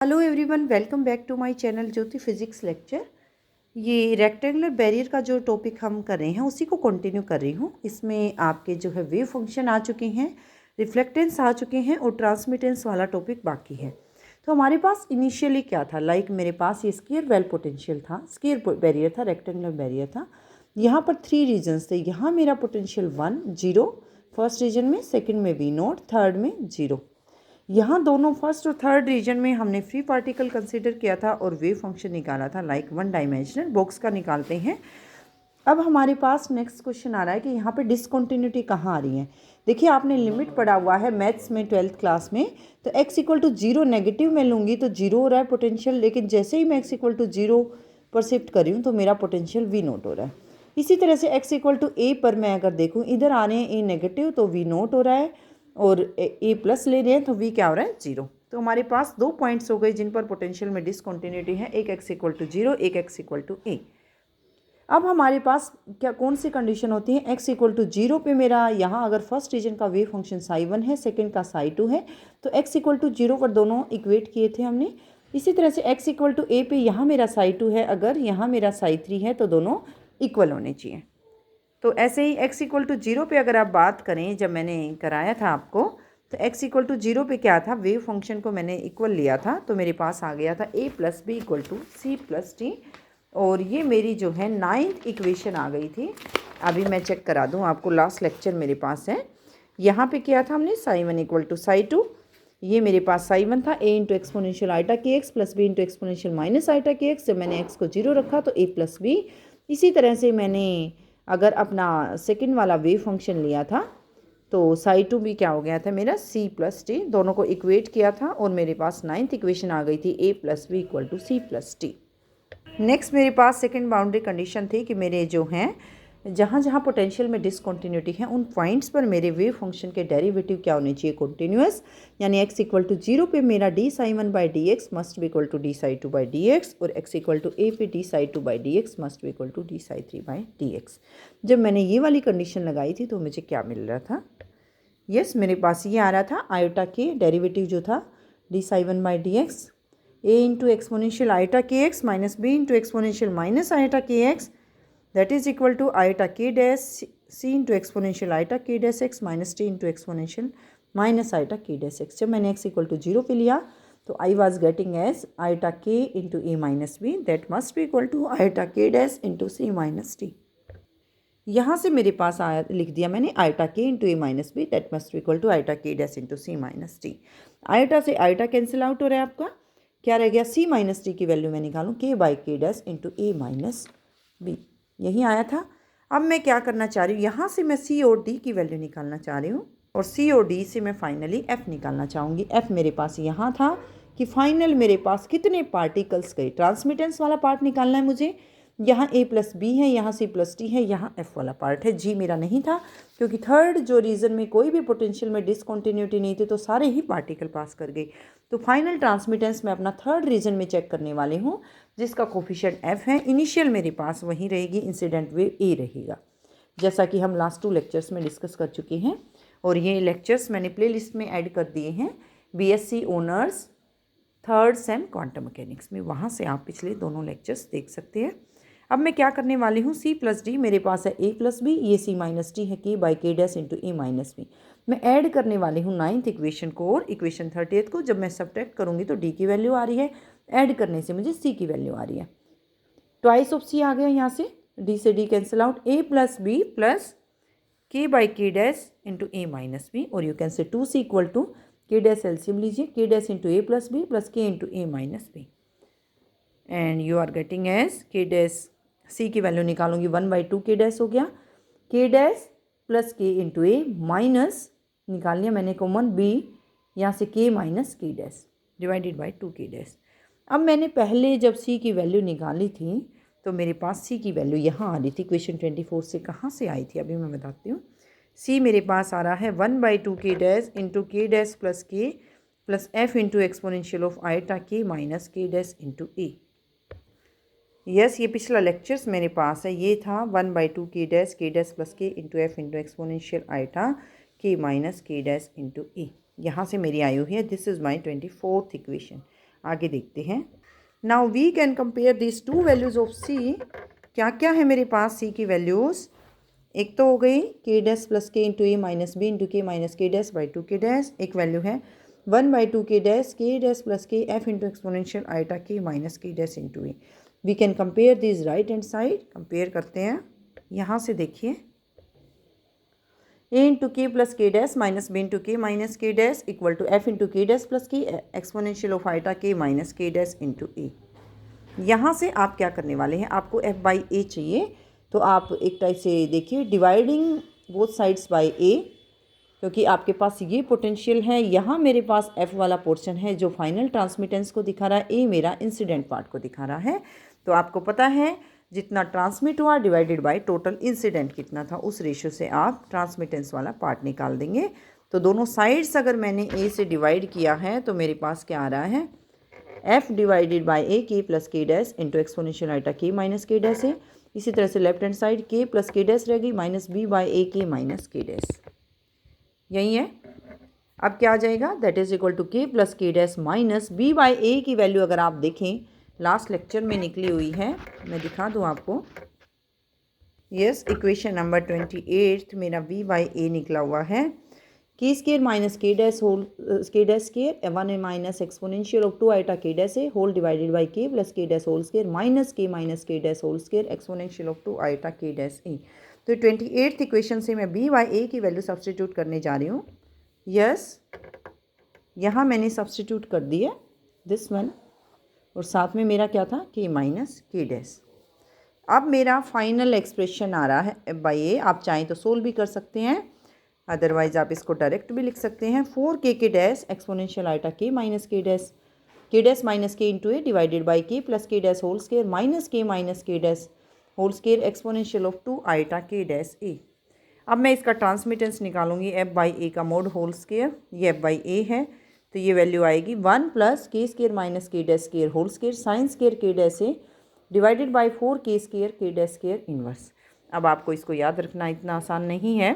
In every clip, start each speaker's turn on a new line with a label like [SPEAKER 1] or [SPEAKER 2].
[SPEAKER 1] Hello everyone, welcome back to my channel Jyoti physics lecture. ये rectangular barrier का जो topic हम कर रहे हैं उसी को कंटिन्यू कर रही हूँ। इसमें आपके जो है वेव फंक्शन आ चुके हैं, रिफ्लेक्टेंस आ चुके हैं और ट्रांसमिटेंस वाला टॉपिक बाकी है। तो हमारे पास इनिशियली क्या था, मेरे पास ये स्क्वायर वेल पोटेंशियल था, स्क्वायर बैरियर था, रेक्टेंगुलर बैरियर था। यहाँ पर 3 रीजन्स थे। यहाँ मेरा पोटेंशियल 1 0 फर्स्ट रीजन में, सेकेंड में V नोट, थर्ड में 0। यहाँ दोनों फर्स्ट और थर्ड रीजन में हमने फ्री पार्टिकल कंसीडर किया था और वेव फंक्शन निकाला था लाइक वन डायमेंशनल बॉक्स का निकालते हैं। अब हमारे पास नेक्स्ट क्वेश्चन आ रहा है कि यहाँ पे डिसकंटिन्यूटी कहाँ आ रही है। देखिए, आपने लिमिट पढ़ा हुआ है मैथ्स में 12th क्लास में। तो x इक्वल टू 0 नेगेटिव में लूँगी तो 0 हो रहा है पोटेंशियल, लेकिन जैसे ही मैं x इक्वल टू 0 पर शिफ्ट कर रही हूँ तो मेरा पोटेंशियल V नोट हो रहा है। इसी तरह से x इक्वल टू a पर मैं अगर देखूँ, इधर आ रहे हैं a नेगेटिव तो V नोट हो रहा है, और a प्लस ले रहे हैं तो v क्या हो रहा है 0। तो हमारे पास 2 पॉइंट्स हो गए जिन पर पोटेंशियल में डिसकंटिन्यूटी है, एक x इक्वल टू 0, एक x इक्वल टू a। अब हमारे पास कौन सी कंडीशन होती है, x इक्वल टू 0 पे मेरा यहाँ अगर फर्स्ट रीजन का वेव फंक्शन psi1 है, सेकेंड का psi2 है, तो x इक्वल टू 0 पर दोनों इक्वेट किए थे हमने। इसी तरह से x इक्वल टू a पे यहाँ मेरा psi2 है, अगर यहाँ मेरा psi3 है तो दोनों इक्वल होने चाहिए। तो ऐसे ही x इक्वल टू 0 पे अगर आप बात करें, जब मैंने कराया था आपको, तो x इक्वल टू 0 पे क्या था, वेव फंक्शन को मैंने इक्वल लिया था, तो मेरे पास आ गया था a plus b equal to c plus t. और ये मेरी जो है 9th इक्वेशन आ गई थी। अभी मैं चेक करा दूँ आपको, लास्ट लेक्चर मेरे पास है। यहाँ पे किया था हमने psi1 इक्वल टू psi2। ये मेरे पास psi1 था a into exponential iota k x plus b into exponential minus eta k x. जब मैंने x को 0 रखा तो a प्लस बी। इसी तरह से मैंने अगर अपना सेकंड वाला वेव फंक्शन लिया था तो psi2 भी क्या हो गया था मेरा c प्लस टी, दोनों को इक्वेट किया था और मेरे पास 9th इक्वेशन आ गई थी a plus b equal to c plus t. Next मेरे पास सेकंड बाउंड्री कंडीशन थी कि मेरे जो हैं जहाँ जहाँ पोटेंशियल में डिसकंटिन्यूटी है उन पॉइंट्स पर मेरे वेव फंक्शन के डेरिवेटिव क्या होने चाहिए, कंटिन्यूअस। यानी x इक्वल टू 0 पे मेरा d psi1 by D X must भी equal to d psi2 by D X, और x इक्वल टू a पे d psi2 by D X must भी equal to d psi3 by D X. जब मैंने ये वाली कंडीशन लगाई थी तो मुझे क्या मिल रहा था, यस मेरे पास ये आ रहा था आयोटा के डेरिवेटिव जो था d psi1 by D X a into exponential iota K X minus b into exponential minus iota K X, that is equal to iota k dash c into exponential iota k dash x minus t into exponential minus iota k dash x। जब मैंने x equal to 0 पे लिया तो I was getting as iota k into a minus b that must be equal to iota k dash into c minus t। यहाँ से मेरे पास आया, लिख दिया मैंने iota k into a minus b that must be equal to iota k dash into c minus t। Iota से iota cancel out हो रहा है, आपका क्या रह गया, c माइनस टी की वैल्यू मैं निकालूँ k बाई के dash into a minus b, यही आया था। अब मैं क्या करना चाह रही हूँ, यहाँ से मैं C और D की वैल्यू निकालना चाह रही हूँ और C और D से मैं फाइनली F निकालना चाहूँगी। F मेरे पास यहाँ था कि फाइनल मेरे पास कितने पार्टिकल्स गए, ट्रांसमिटेंस वाला पार्ट निकालना है मुझे। यहाँ A प्लस बी है, यहाँ C प्लस टी है, यहाँ F वाला पार्ट है। G मेरा नहीं था क्योंकि थर्ड जो रीजन में कोई भी पोटेंशियल में डिसकंटिन्यूटी नहीं थी तो सारे ही पार्टिकल पास कर गए। तो फाइनल ट्रांसमिटेंस मैं अपना थर्ड रीजन में चेक करने वाली हूँ जिसका कोफिशिएंट F है। इनिशियल मेरे पास वही रहेगी, इंसिडेंट वेव A रहेगा, जैसा कि हम लास्ट 2 लेक्चर्स में डिस्कस कर चुके हैं। और ये लेक्चर्स मैंने प्लेलिस्ट में ऐड कर दिए हैं, BSc honours third same quantum mechanics में, वहाँ से आप पिछले दोनों लेक्चर्स देख सकते हैं। अब मैं क्या करने वाली हूँ, C प्लस डी मेरे पास है a प्लस बी, ये C माइनस टी है k बाई के dash into a minus b. मैं ऐड करने वाली हूँ 9th इक्वेशन को और इक्वेशन 30th को। जब मैं सब्ट्रैक्ट करूँगी तो d की वैल्यू आ रही है, ऐड करने से मुझे c की वैल्यू आ रही है। ट्वाइस ऑफ c आ गया, यहाँ से d से d cancel out, a plus B plus k by के dash into a minus B, और you can say 2c equal to k dash एल्सियम लीजिए, k dash into a plus B plus k into a minus B, and you are getting as k dash c की value निकालूंगी 1/2 k dash हो गया, k dash plus k into a minus निकाल लिया मैंने common b, यहाँ से k minus k dash divided by 2 k dash. अब मैंने पहले जब c की वैल्यू निकाली थी तो मेरे पास c की वैल्यू यहाँ आ रही थी, क्वेश्चन 24 से कहाँ से आई थी अभी मैं बताती हूँ। c मेरे पास आ रहा है 1/2 k dash into k dash plus k plus f into exponential of eta k minus k dash into a। Yes, ये पिछला लेक्चर्स मेरे पास है, ये था 1/2 k dash plus k into F into exponential iota k minus k dash into A. यहाँ से मेरी आई हुई है, this is my 24th equation. आगे देखते हैं। Now we can compare this two values of C. क्या क्या है मेरे पास सी की वैल्यूज़? एक तो हो गई k dash plus k into a minus b into k minus के dash by two k dash. एक वैल्यू है 1/2 k dash plus k f into exponential iota k minus के dash into a. We can compare this right hand side. Compare करते हैं। यहाँ से देखिए a into k plus के dash minus b into k minus के dash equal to f into k dash plus की exponential of iota k minus के dash into A. यहाँ से आप क्या करने वाले हैं, आपको एफ बाई ए चाहिए, तो आप एक टाइप से देखिए डिवाइडिंग बोथ साइड्स बाय ए, क्योंकि आपके पास ये पोटेंशियल है। यहाँ मेरे पास एफ वाला पोर्शन है जो फाइनल ट्रांसमिटेंस को दिखा रहा है, ए मेरा इंसिडेंट पार्ट को दिखा रहा है। तो आपको पता है जितना ट्रांसमिट हुआ डिवाइडेड बाय टोटल इंसिडेंट कितना था, उस रेशियो से आप ट्रांसमिटेंस वाला पार्ट निकाल देंगे। तो दोनों साइड्स अगर मैंने ए से डिवाइड किया है तो मेरे पास क्या आ रहा है, एफ डिवाइडेड बाई ए के प्लस के dash into exponential iota k minus के डैश है। इसी तरह से लेफ्ट हैंड साइड के प्लस के डैश रह गई माइनस बी बाई ए के माइनस के डैश, यही है। अब क्या आ जाएगा, दैट इज इक्वल टू के प्लस के डैश माइनस बी बाई ए की वैल्यू अगर आप देखें लास्ट लेक्चर में निकली हुई है, मैं दिखा दूँ आपको। यस, इक्वेशन नंबर 28 मेरा बी बाई ए निकला हुआ है। के स्केयर माइनस के dash whole K dash square 1 minus exponential of 2 iota के dash A whole divided by के प्लस के डैश होल स्केयर माइनस के dash whole square exponential of 2 iota के डैश ए। तो 28th इक्वेशन से मैं B by ए की value substitute करने जा रही हूँ। यस, यहाँ मैंने सब्सटीट्यूट कर दिया दिस वन, और साथ में मेरा क्या था, के माइनस के डैश। अब मेरा फाइनल एक्सप्रेशन आ रहा है एफ बाई ए। आप चाहें तो सोल्व भी कर सकते हैं, अदरवाइज आप इसको डायरेक्ट भी लिख सकते हैं। 4 k dash exponential iota k minus के dash minus k into a divided by के प्लस के डैश होल स्केयर माइनस के dash whole square exponential of 2 iota के डैश ए। अब मैं इसका ट्रांसमिटेंस निकालूंगी, एफ बाई ए का मोड होल स्केयर, ये एफ बाई ए है, तो ये वैल्यू आएगी 1 प्लस के स्केयर माइनस के dash square whole square sine square k dash A divided by 4 k dash square inverse. अब आपको इसको याद रखना इतना आसान नहीं है,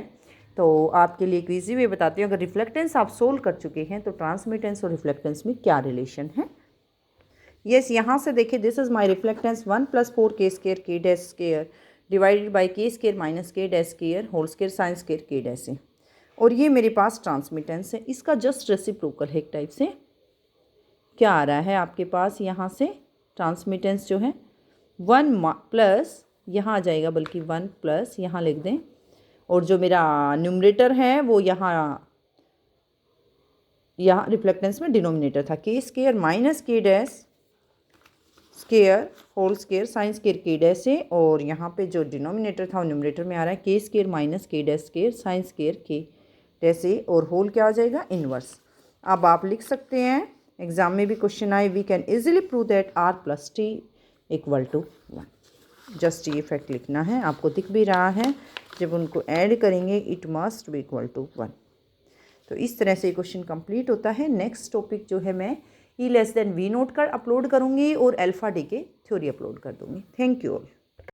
[SPEAKER 1] तो आपके लिए एक ईजी वे बताती हूँ। अगर रिफ्लेक्टेंस आप सोल्व कर चुके हैं तो ट्रांसमिटेंस और रिफ्लेक्टेंस में क्या रिलेशन है। यस, यहाँ से देखिए, this is my reflectance 1 plus 4 k dash square divided by k square minus के dash square whole square sine square k dash है, और ये मेरे पास ट्रांसमिटेंस है। इसका जस्ट रेसिप्रोकल है एक टाइप से। क्या आ रहा है आपके पास, यहाँ से ट्रांसमिटेंस जो है 1 प्लस यहाँ आ जाएगा, बल्कि 1 प्लस यहाँ लिख दें, और जो मेरा न्यूमरेटर है वो यहाँ रिफ्लेक्टेंस में डिनोमिनेटर था के स्केयर माइनस के dash square whole square sine square k dash है, और यहाँ पे जो डिनोमिनेटर था वो न्यूमरेटर में आ रहा है के स्केयर माइनस के dash square sine square k dash है, और होल क्या आ जाएगा, इनवर्स। अब आप लिख सकते हैं, एग्जाम में भी क्वेश्चन आए, we can easily prove that R plus T equal to 1। Just ये फैक्ट लिखना है, आपको दिख भी रहा है, जब उनको ऐड करेंगे it must be equal to 1। तो इस तरह से क्वेश्चन कंप्लीट होता है। नेक्स्ट टॉपिक जो है मैं E < V नोट कर अपलोड करूँगी और अल्फ़ा डी के थ्योरी अपलोड कर दूँगी। Thank you all.